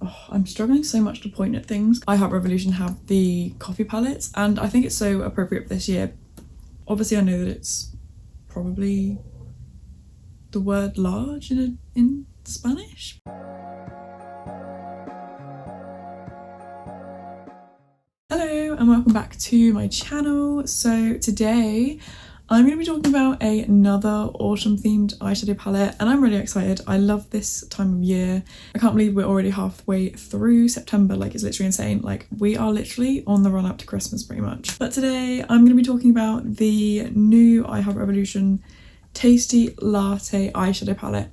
Oh, I'm struggling so much to point at things. I Heart Revolution have the coffee palettes, and I think it's so appropriate for this year. Obviously I know that it's probably the word large in Spanish. Hello and welcome back to my channel. So today I'm going to be talking about another autumn themed eyeshadow palette, and I'm really excited. I love this time of year. I can't believe we're already halfway through September. Like, it's literally insane. Like, we are literally on the run up to Christmas pretty much. But today I'm going to be talking about the new I Heart Revolution Tasty Latte eyeshadow palette.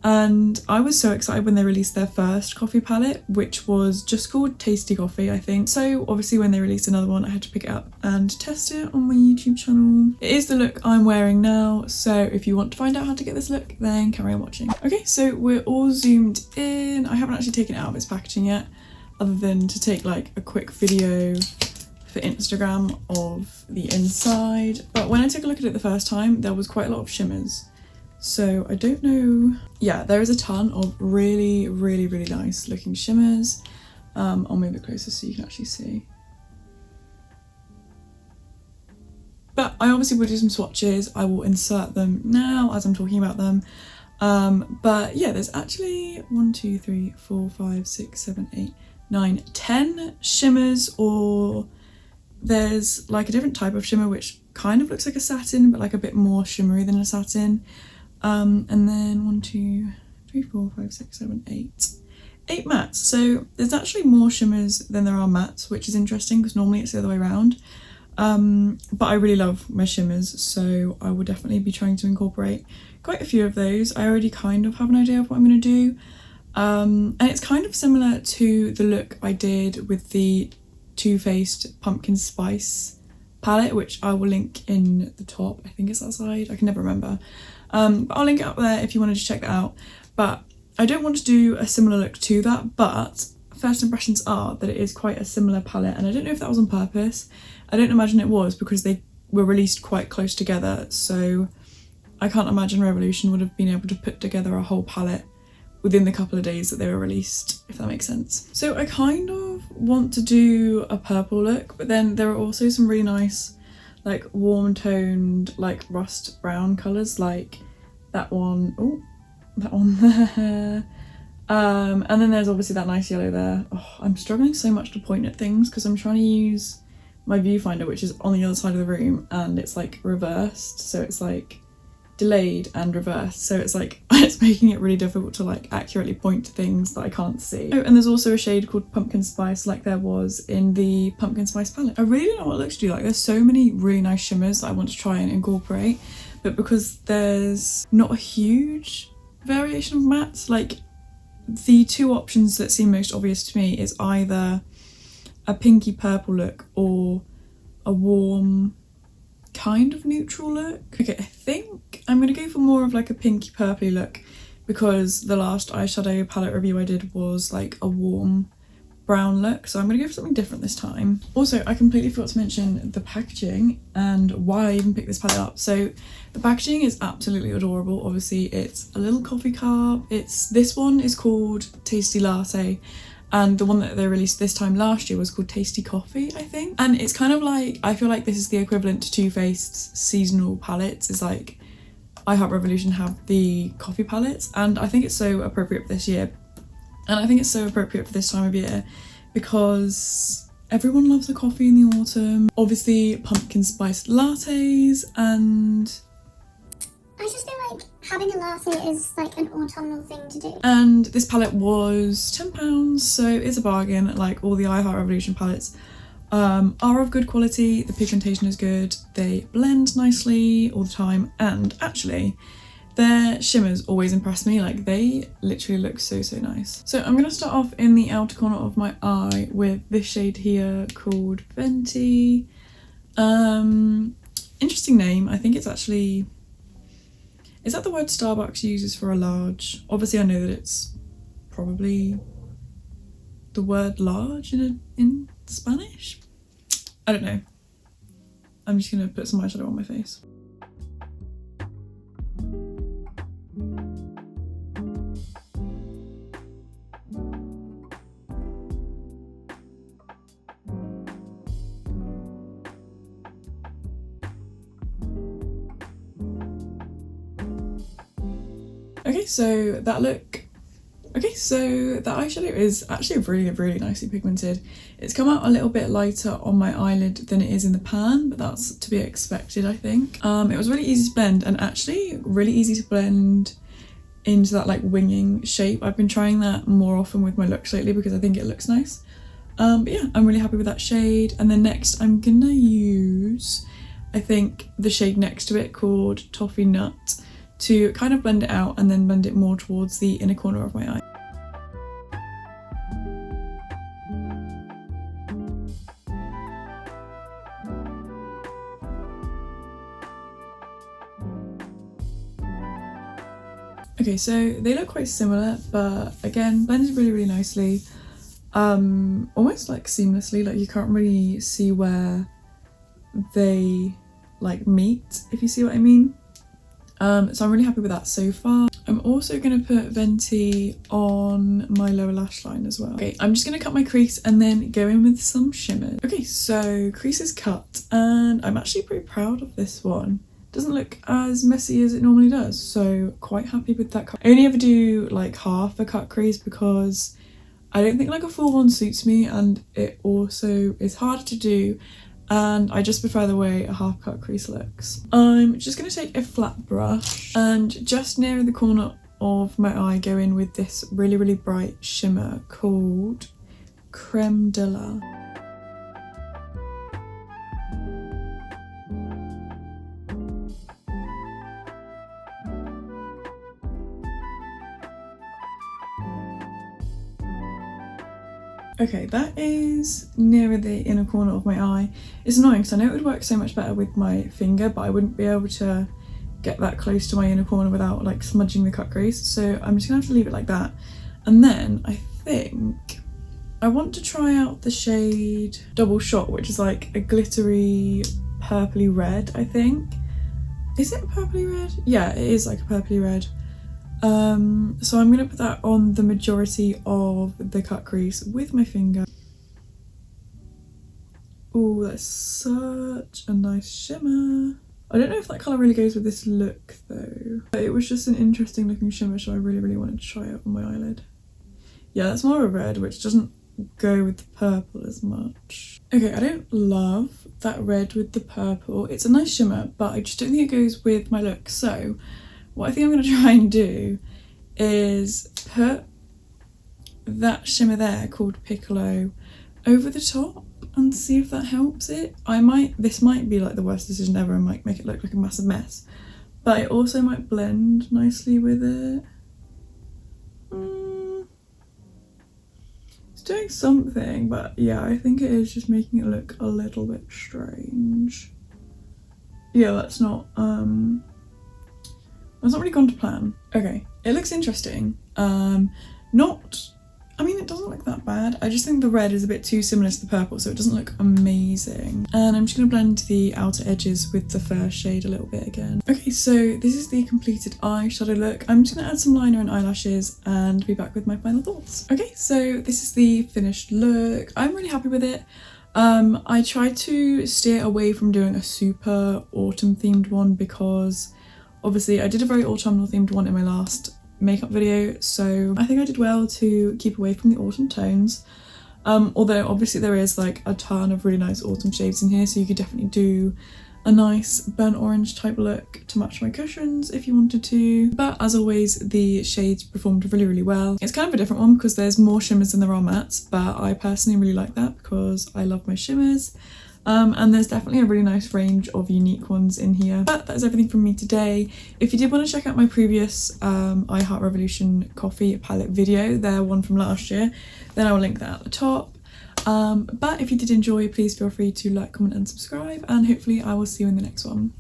And I was so excited when they released their first coffee palette, which was just called Tasty Coffee, I think. So obviously when they released another one, I had to pick it up and test it on my YouTube channel. It is the look I'm wearing now, so if you want to find out how to get this look, then carry on watching. Okay, so we're all zoomed in. I haven't actually taken it out of its packaging yet, other than to take like a quick video for Instagram of the inside. But when I took a look at it the first time, there was quite a lot of shimmers. So I don't know. Yeah, there is a ton of really nice looking shimmers. I'll move it closer so you can actually see. But I obviously will do some swatches. I will insert them now as I'm talking about them. But yeah, there's actually 1, 2, 3, 4, 5, 6, 7, 8, 9, 10 shimmers, or there's like a different type of shimmer which kind of looks like a satin but like a bit more shimmery than a satin. And then 1, 2, 3, 4, 5, 6, 7, 8. 8 mattes. So there's actually more shimmers than there are mattes, which is interesting because normally it's the other way around. But I really love my shimmers, so I will definitely be trying to incorporate quite a few of those. I already kind of have an idea of what I'm going to do. And it's kind of similar to the look I did with the Too Faced Pumpkin Spice palette, which I will link in the top. I think it's that side. I can never remember. But I'll link it up there if you wanted to check that out. But I don't want to do a similar look to that, but first impressions are that it is quite a similar palette, and I don't know if that was on purpose. I don't imagine it was, because they were released quite close together, so I can't imagine Revolution would have been able to put together a whole palette within the couple of days that they were released, if that makes sense. So I kind of want to do a purple look, but then there are also some really nice like warm toned like rust brown colours, like that one. Oh, that one there. And then there's obviously that nice yellow there. Oh, I'm struggling so much to point at things because I'm trying to use my viewfinder, which is on the other side of the room, and it's like reversed, so it's like delayed and reversed, so it's like it's making it really difficult to like accurately point to things that I can't see. Oh, and there's also a shade called Pumpkin Spice, like there was in the Pumpkin Spice palette. I really don't know what looks to do. Like, there's so many really nice shimmers that I want to try and incorporate, but because there's not a huge variation of mattes, like the two options that seem most obvious to me is either a pinky purple look or a warm kind of neutral look. Okay, I think I'm gonna go for more of like a pinky purpley look, because the last eyeshadow palette review I did was like a warm brown look, so I'm gonna go for something different this time. Also, I completely forgot to mention the packaging and why I even picked this palette up. So the packaging is absolutely adorable. Obviously it's a little coffee cup. This one is called Tasty Latte, and the one that they released this time last year was called Tasty Coffee, I think. And it's kind of like, I feel like this is the equivalent to Too Faced's seasonal palettes. It's like I Heart Revolution have the coffee palettes, and I think it's so appropriate for this year. And I think it's so appropriate for this time of year because everyone loves a coffee in the autumn. Obviously pumpkin spice lattes, and I just feel like having a latte is like an autumnal thing to do. And this palette was £10, so it's a bargain. Like all the I Heart Revolution palettes are of good quality, the pigmentation is good, they blend nicely all the time, and actually their shimmers always impress me. Like, they literally look so nice. So I'm gonna start off in the outer corner of my eye with this shade here called Venti. Interesting name. I think it's actually, is that the word Starbucks uses for a large? Obviously I know that it's probably the word large in Spanish. I don't know. I'm just gonna put some eyeshadow on my face. Okay, so that eyeshadow is actually really nicely pigmented. It's come out a little bit lighter on my eyelid than it is in the pan, but that's to be expected, I think. It was really easy to blend, and actually really easy to blend into that like winging shape. I've been trying that more often with my looks lately because I think it looks nice. But yeah, I'm really happy with that shade. And then next I'm gonna use, I think, the shade next to it called Toffee Nut to kind of blend it out and then blend it more towards the inner corner of my eye. Okay, so they look quite similar, but again, blended really nicely. Almost like seamlessly, like you can't really see where they like meet, if you see what I mean. So I'm really happy with that so far. I'm also going to put Venti on my lower lash line as well. Okay, I'm just going to cut my crease and then go in with some shimmers. Okay, so crease is cut and I'm actually pretty proud of this one. Doesn't look as messy as it normally does, so quite happy with that cut. I only ever do like half a cut crease because I don't think like a full one suits me, and it also is harder to do, and I just prefer the way a half cut crease looks. I'm just going to take a flat brush and just near the corner of my eye go in with this really bright shimmer called Creme de la. Okay, that is nearer the inner corner of my eye. It's annoying because I know it would work so much better with my finger, but I wouldn't be able to get that close to my inner corner without like smudging the cut crease. So I'm just gonna have to leave it like that. And then I think I want to try out the shade Double Shot, which is like a glittery purpley red, I think. Is it a purpley red? Yeah, it is like a purpley red. So I'm going to put that on the majority of the cut crease with my finger. Oh, that's such a nice shimmer. I don't know if that colour really goes with this look though. But it was just an interesting looking shimmer, so I really wanted to try it on my eyelid. Yeah, that's more of a red, which doesn't go with the purple as much. Okay, I don't love that red with the purple. It's a nice shimmer, but I just don't think it goes with my look. So what I think I'm going to try and do is put that shimmer there called Piccolo over the top and see if that helps it. This might be like the worst decision ever and might make it look like a massive mess, but it also might blend nicely with it. It's doing something, but yeah, I think it is just making it look a little bit strange. Yeah, that's not really gone to plan. Okay, it looks interesting. I mean, it doesn't look that bad. I just think the red is a bit too similar to the purple, so it doesn't look amazing. And I'm just gonna blend the outer edges with the first shade a little bit again. Okay, so this is the completed eyeshadow look. I'm just gonna add some liner and eyelashes and be back with my final thoughts. Okay, so this is the finished look. I'm really happy with it. I tried to steer away from doing a super autumn themed one because obviously I did a very autumnal themed one in my last makeup video, so I think I did well to keep away from the autumn tones. Although obviously there is like a ton of really nice autumn shades in here, so you could definitely do a nice burnt orange type look to match my cushions if you wanted to. But as always, the shades performed really well. It's kind of a different one because there's more shimmers than there are mattes, but I personally really like that because I love my shimmers. And there's definitely a really nice range of unique ones in here. But that is everything from me today. If you did want to check out my previous I Heart Revolution coffee palette video, their one from last year, then I will link that at the top. But if you did enjoy, please feel free to like, comment and subscribe, and hopefully I will see you in the next one.